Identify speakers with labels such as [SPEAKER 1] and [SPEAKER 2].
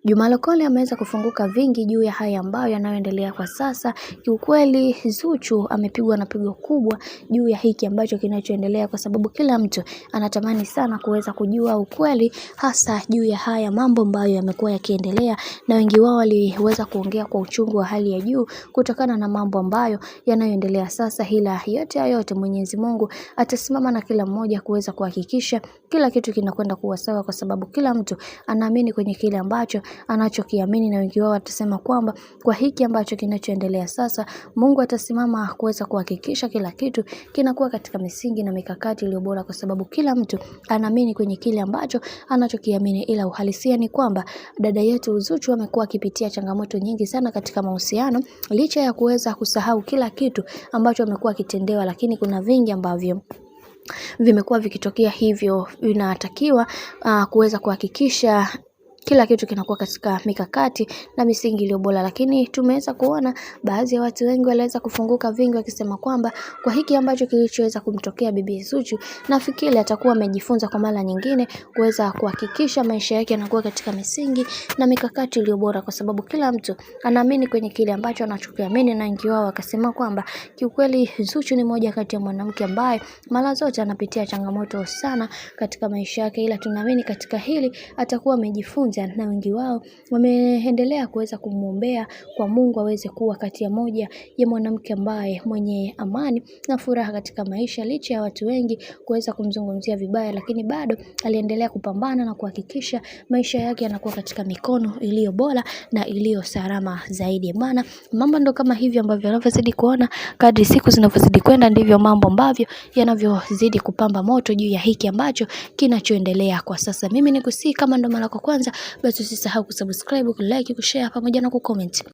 [SPEAKER 1] Juma Lokole ameweza kufunguka vingi juu ya haya ambayo yanayoendelea kwa sasa. Kiukweli Zuchu amepigwa na pigo kubwa juu ya hiki ambacho kinachoendelea, kwa sababu kila mtu anatamani sana kuweza kujua ukweli hasa juu ya haya mambo ambayo yamekuwa yakiendelea, na wengi wao waliweza kuongea kwa uchungu wa hali ya juu kutokana na mambo ambayo yanayoendelea sasa. Ila yote Mwenyezi Mungu atasimama na kila mmoja kuweza kuhakikisha kila kitu kinakwenda kuwa sawa, kwa sababu kila mtu anaamini kwenye kile ambacho anachokiamini, na wengi wao watasema kwamba kwa hiki ambacho kinachoendelea sasa, Mungu atasimama kuweza kuhakikisha kila kitu kinakuwa katika misingi na mikakati iliyo bora, kwa sababu kila mtu anaamini kwenye kile ambacho anachokiamini. Ila uhalisia ni kwamba dada yetu Zuchu amekuwa akipitia changamoto nyingi sana katika mahusiano, licha ya kuweza kusahau kila kitu ambacho amekuwa akitendewa, lakini kuna vingi ambavyo vimekuwa vikitokea, hivyo inatakiwa kuweza kuhakikisha kila kitu kinakuwa katika mikakati na misingi iliyo bora. Lakini tumeweza kuona baadhi ya watu wengi waliweza kufunguka vingi wakisema kwamba kwa hiki ambacho kilichoweza kumtokea bibi Zuchu, nafikiri atakuwa amejifunza kwa mara nyingine kuweza kuhakikisha maisha yake yanakuwa katika misingi na mikakati iliyo bora, kwa sababu kila mtu anaamini kwenye kile ambacho anachokiamini, na wengi wao wakasema kwamba kiukweli Zuchu ni moja kati ya mwanamke ambaye mara zote anapitia changamoto sana katika maisha yake, ila tunaamini katika hili atakuwa amejifunza, na wengi wao wameendelea kuweza kumuombea kwa Mungu aweze kuwa kati ya moja ya mwanamke ambaye mwenye amani na furaha katika maisha, licha ya watu wengi kuweza kumzungumzia vibaya, lakini bado aliendelea kupambana na kuhakikisha maisha yake yanakuwa katika mikono iliyo bora na iliyo salama zaidi. Maana mambo ndo kama hivyo ambavyo yanavyozidi kuona kadri siku zinavyozidi kwenda, ndivyo mambo ambavyo yanavyozidi kupamba moto juu ya hiki ambacho kinachoendelea kwa sasa. Mimi nikusii, kama ndo mara kwa kwanza, basi usisahau kusubscribe, kulike, kushare pamoja na kucomment.